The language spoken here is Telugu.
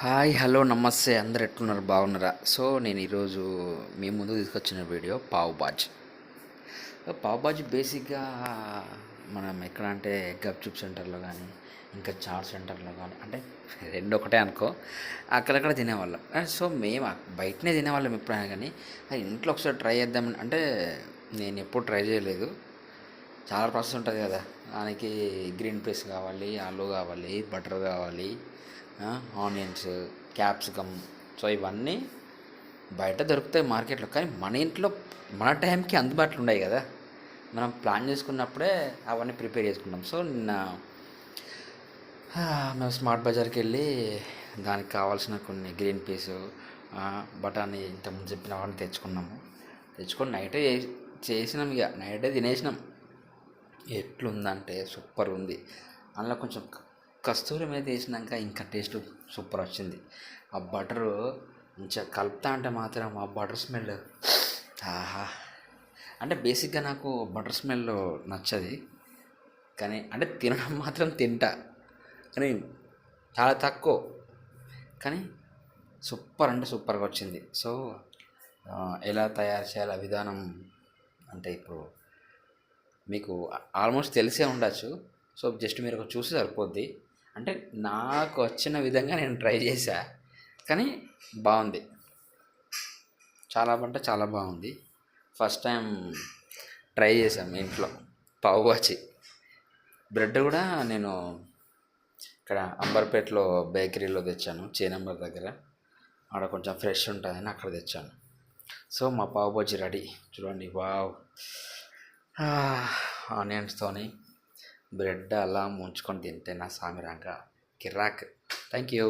హాయ్ హలో నమస్తే అందరు ఎట్లున్నారు బాగున్నారా? సో నేను ఈరోజు మీ ముందు తీసుకొచ్చిన వీడియో పావ్ బాజీ బేసిక్గా మనం ఎక్కడ అంటే గప్చుప్ సెంటర్లో కానీ ఇంకా చాట్ సెంటర్లో కానీ అంటే రెండు ఒకటే అనుకో అక్కడక్కడ తినేవాళ్ళం. సో మేము బయటనే తినేవాళ్ళం ఎప్పుడైనా కానీ అది ఇంట్లో ఒకసారి ట్రై చేద్దామని అంటే నేను ఎప్పుడు ట్రై చేయలేదు. చాలా ప్రాసెస్ ఉంటుంది కదా, దానికి గ్రీన్ పీస్ కావాలి, ఆలు కావాలి, బటర్ కావాలి, ఆనియన్స్, క్యాప్సికమ్. సో ఇవన్నీ బయట దొరుకుతాయి మార్కెట్లో, కానీ మన ఇంట్లో మన టైంకి అందుబాటులో ఉన్నాయి కదా. మనం ప్లాన్ చేసుకున్నప్పుడే అవన్నీ ప్రిపేర్ చేసుకుంటాం. సో నిన్న మేము స్మార్ట్ బజార్కి వెళ్ళి దానికి కావాల్సిన కొన్ని గ్రీన్ పీసు, బఠానీ ఇంతకుముందు చెప్పిన వాటిని తెచ్చుకొని నైటే చేసినాం. ఇక నైటే తినేసినాం. ఎట్లుందంటే సూపర్ ఉంది. అందులో కొంచెం కస్తూరి మీద వేసినాక ఇంకా టేస్ట్ సూపర్ వచ్చింది. ఆ బటరు మంచిగా కలుపుతా అంటే మాత్రం ఆ బటర్ స్మెల్ ఆహా. అంటే బేసిక్గా నాకు బటర్ స్మెల్ నచ్చది, కానీ అంటే తినడం మాత్రం తింటా, కానీ చాలా తక్కువ. కానీ సూపర్ అంటే సూపర్గా వచ్చింది. సో ఎలా తయారు చేయాలి విధానం అంటే ఇప్పుడు మీకు ఆల్మోస్ట్ తెలిసే ఉండొచ్చు. సో జస్ట్ మీరు చూసి సరిపోద్ది. అంటే నాకు వచ్చిన విధంగా నేను ట్రై చేశా, కానీ బాగుంది. చాలా అంటే చాలా బాగుంది. ఫస్ట్ టైం ట్రై చేశాం ఇంట్లో పావు బాజీ. బ్రెడ్ కూడా నేను ఇక్కడ అంబర్పేటలో బేకరీలో తెచ్చాను, చేనంబర్ దగ్గర. ఆడ కొంచెం ఫ్రెష్ ఉంటుందని అక్కడ తెచ్చాను. సో మా పావు బాజీ రెడీ. చూడండి, వావ్. ఆనియన్స్తోని బ్రెడ్ అలా ముంచుకొని తింటే నా సామిరంగా కిరాక్. Thank you.